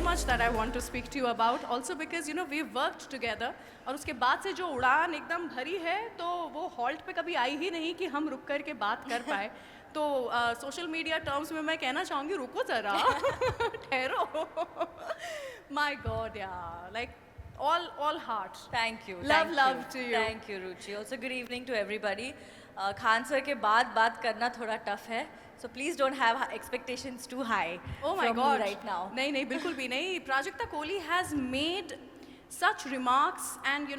much that I want to speak to you about. Also because we've worked together. और उसके बाद से जो उड़ान एकदम भरी है, तो वो हॉल्ट पे कभी आई ही नहीं कि हम रुक कर के बात कर पाए. तो सोशल मीडिया टर्म्स में मैं कहना चाहूँगी रुको ज़रा, ठहरो. My God, yeah, like all heart. Thank you. Love to you. Thank you, Ruchi. Also, good evening to everybody. Khan sir के बाद बात करना थोड़ा tough है. So please don't have expectations too high. Oh my from God! me right now. नहीं बिल्कुल भी नहीं. Prajakta Koli has made such remarks and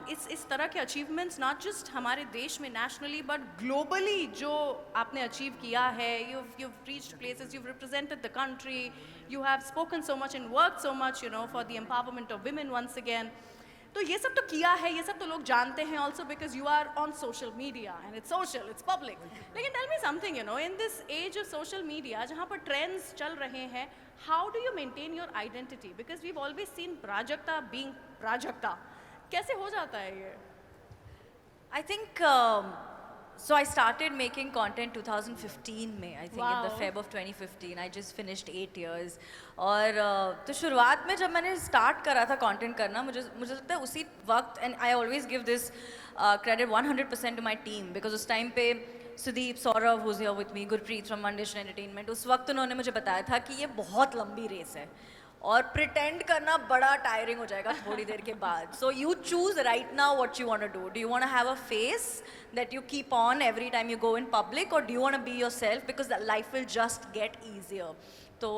it's इस तरह के achievements not just हमारे देश में nationally but globally जो आपने achieve किया है. You've reached places, you've represented the country, you have spoken so much and worked so much for the empowerment of women once again. तो ये सब तो किया है, ये सब तो लोग जानते हैं also because you are on social media and it's social, it's public. लेकिन tell me something, in this age of social media जहाँ पर trends चल रहे हैं, how do you maintain your identity? Because we've always seen Prajakta being Prajakta. कैसे हो जाता है ये? I think so I started making content 2015 में, I think in the Feb of 2015. I just finished 8 years. और तो शुरुआत में जब मैंने start करा था content करना, मुझे लगता है उसी वक्त, and I always give this credit 100% to my team because उस time पे Sudeep, Saurabh who's here with me, Gurpreet from Monday Entertainment, उस वक्त उन्होंने मुझे बताया था कि ये बहुत लंबी रेस है और pretend करना बड़ा tiring हो जाएगा थोड़ी देर के बाद. So you choose right now what you want to do. Do you want to have a face that you keep on every time you go in public, or do you want to be yourself because life will just get easier? तो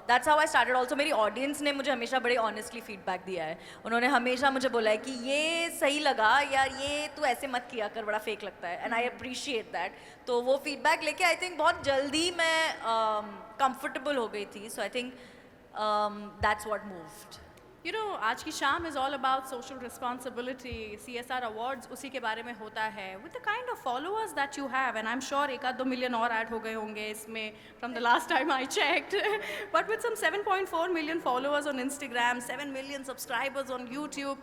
that's how I started. Also मेरी audience ने मुझे हमेशा बड़े honestly feedback दिया है. उन्होंने हमेशा मुझे बोला है कि ये सही लगा यार, ये तू ऐसे मत किया कर, बड़ा fake लगता है. And I appreciate that. तो वो feedback लेके I think बहुत जल्दी मैं comfortable हो गई थी. So I think that's what moved. आज की शाम is all about social responsibility. CSR Awards उसी के बारे में होता है. With the kind of followers that you have, and I'm sure 1-2 million और ऐड हो गए होंगे इसमें from the last time I checked. But with some 7.4 million followers on Instagram, 7 million subscribers on YouTube,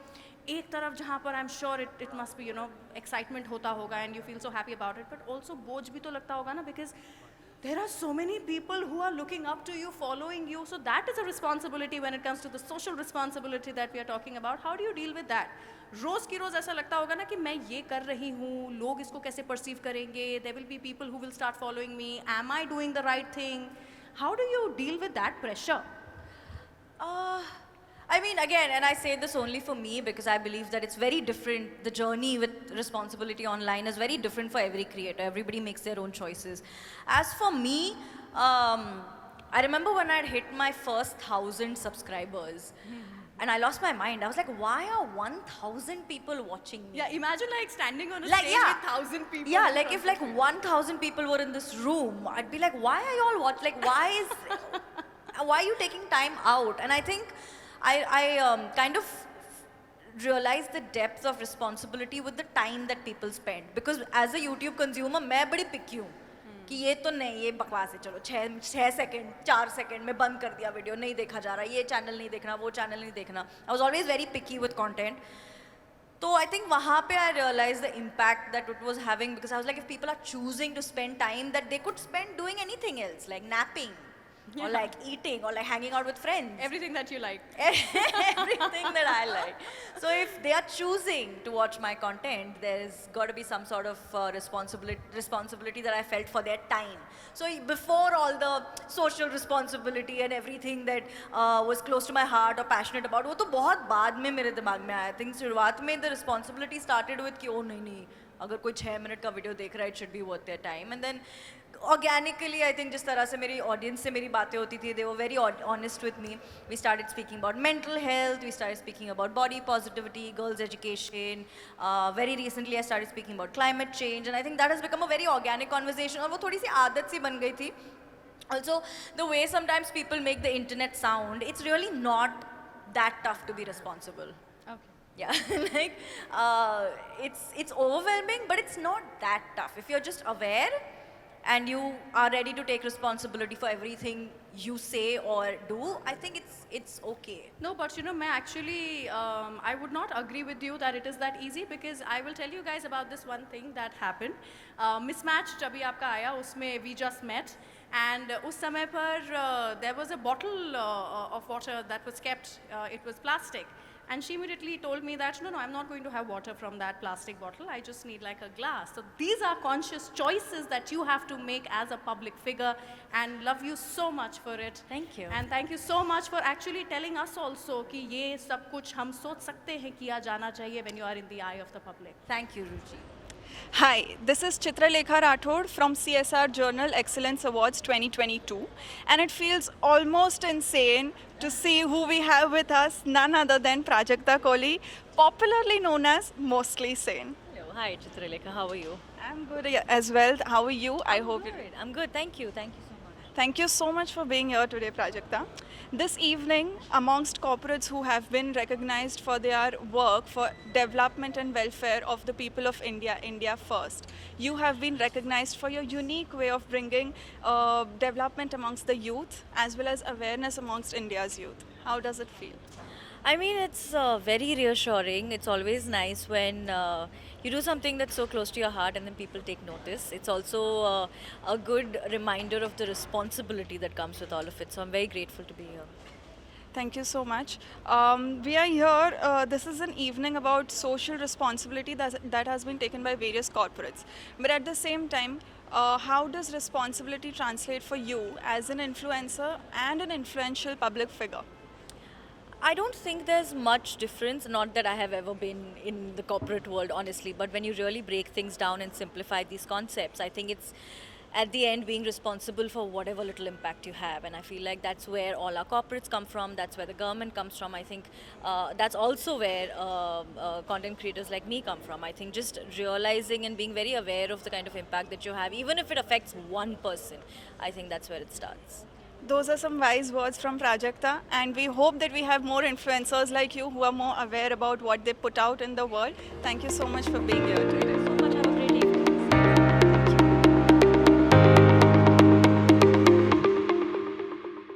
एक तरफ जहाँ पर I'm sure it must be excitement होता होगा and you feel so happy about it, but also बोझ भी तो लगता होगा ना, because there are so many people who are looking up to you, following you. So that is a responsibility when it comes to the social responsibility that we are talking about. How do you deal with that? रोज की रोज ऐसा लगता होगा ना कि मैं ये कर रही हूँ, लोग इसको कैसे perceive करेंगे? There will be people who will start following me. Am I doing the right thing? How do you deal with that pressure? I mean, again, and I say this only for me because I believe that it's very different. The journey with responsibility online is very different for every creator. Everybody makes their own choices. As for me, I remember when I had hit my first 1,000 subscribers. And I lost my mind. I was like, why are 1,000 people watching me? Yeah, imagine like standing on a stage with 1,000 people. Yeah, like if like 1,000 people were in this room, I'd be like, why are you all watching? Like, why are you taking time out? And I think I kind of realized the depth of responsibility with the time that people spend. Because as a YouTube consumer, मैं बड़ी picky हूँ कि ये तो नहीं, ये बकवास है, चलो 6 सेकंड 4 सेकंड में बंद कर दिया वीडियो, नहीं देखा जा रहा, ये चैनल नहीं देखना, वो चैनल नहीं देखना. I was always very picky with content. So I think वहाँ पे I realized the impact that it was having, because I was like, if people are choosing to spend time that they could spend doing anything else, like napping, or like eating, or like hanging out with friends. Everything that you like. Everything that I like. So if they are choosing to watch my content, there's got to be some sort of responsibility that I felt for their time. So before all the social responsibility and everything that was close to my heart or passionate about, वो तो बहुत बाद में मेरे दिमाग में आया. I think शुरुआत में the responsibility started with कि oh नहीं, अगर कोई 6 मिनट का वीडियो देख रहा है, it should be worth their time. And then organically, I think जिस तरह से मेरी audience से मेरी बातें होती थी, they were very honest with me. We started speaking about mental health, we started speaking about body positivity, girls' education. Very recently, I started speaking about climate change, and I think that has become a very organic conversation. और वो थोड़ी सी आदत सी बन गई थी. Also, the way sometimes people make the internet sound, it's really not that tough to be responsible. Okay. Yeah, like it's overwhelming, but it's not that tough. If you're just aware and you are ready to take responsibility for everything you say or do, I think it's okay. No, but you know, I would not agree with you that it is that easy, because I will tell you guys about this one thing that happened. Mismatch जभी आपका आया उसमें we just met, and उस समय पर there was a bottle of water that was kept. It was plastic. And she immediately told me that, no, I'm not going to have water from that plastic bottle. I just need like a glass. So these are conscious choices that you have to make as a public figure, and love you so much for it. Thank you. And thank you so much for actually telling us also कि ये सब कुछ हम सोच सकते हैं किया जाना चाहिए when you are in the eye of the public. Thank you, Ruchi. Hi, this is Chitralekha Rathod from CSR Journal Excellence Awards 2022, and it feels almost insane to see who we have with us, none other than Prajakta Koli, popularly known as Mostly Sane. Hello. Hi, Chitralekha. How are you? I'm good as well. How are you? I hope you. I'm good. Thank you. Thank you so much. Thank you so much for being here today, Prajakta. This evening, amongst corporates who have been recognized for their work for development and welfare of the people of India, India first, you have been recognized for your unique way of bringing development amongst the youth as well as awareness amongst India's youth. How does it feel? I mean, it's very reassuring. It's always nice when you do something that's so close to your heart and then people take notice. It's also a good reminder of the responsibility that comes with all of it. So I'm very grateful to be here. Thank you so much. We are here, this is an evening about social responsibility that has been taken by various corporates. But at the same time, how does responsibility translate for you as an influencer and an influential public figure? I don't think there's much difference, not that I have ever been in the corporate world, honestly, but when you really break things down and simplify these concepts, I think it's at the end being responsible for whatever little impact you have. And I feel like that's where all our corporates come from, that's where the government comes from. I think that's also where content creators like me come from. I think just realizing and being very aware of the kind of impact that you have, even if it affects one person, I think that's where it starts. Those are some wise words from Prajakta, and we hope that we have more influencers like you who are more aware about what they put out in the world. Thank you so much for being here today.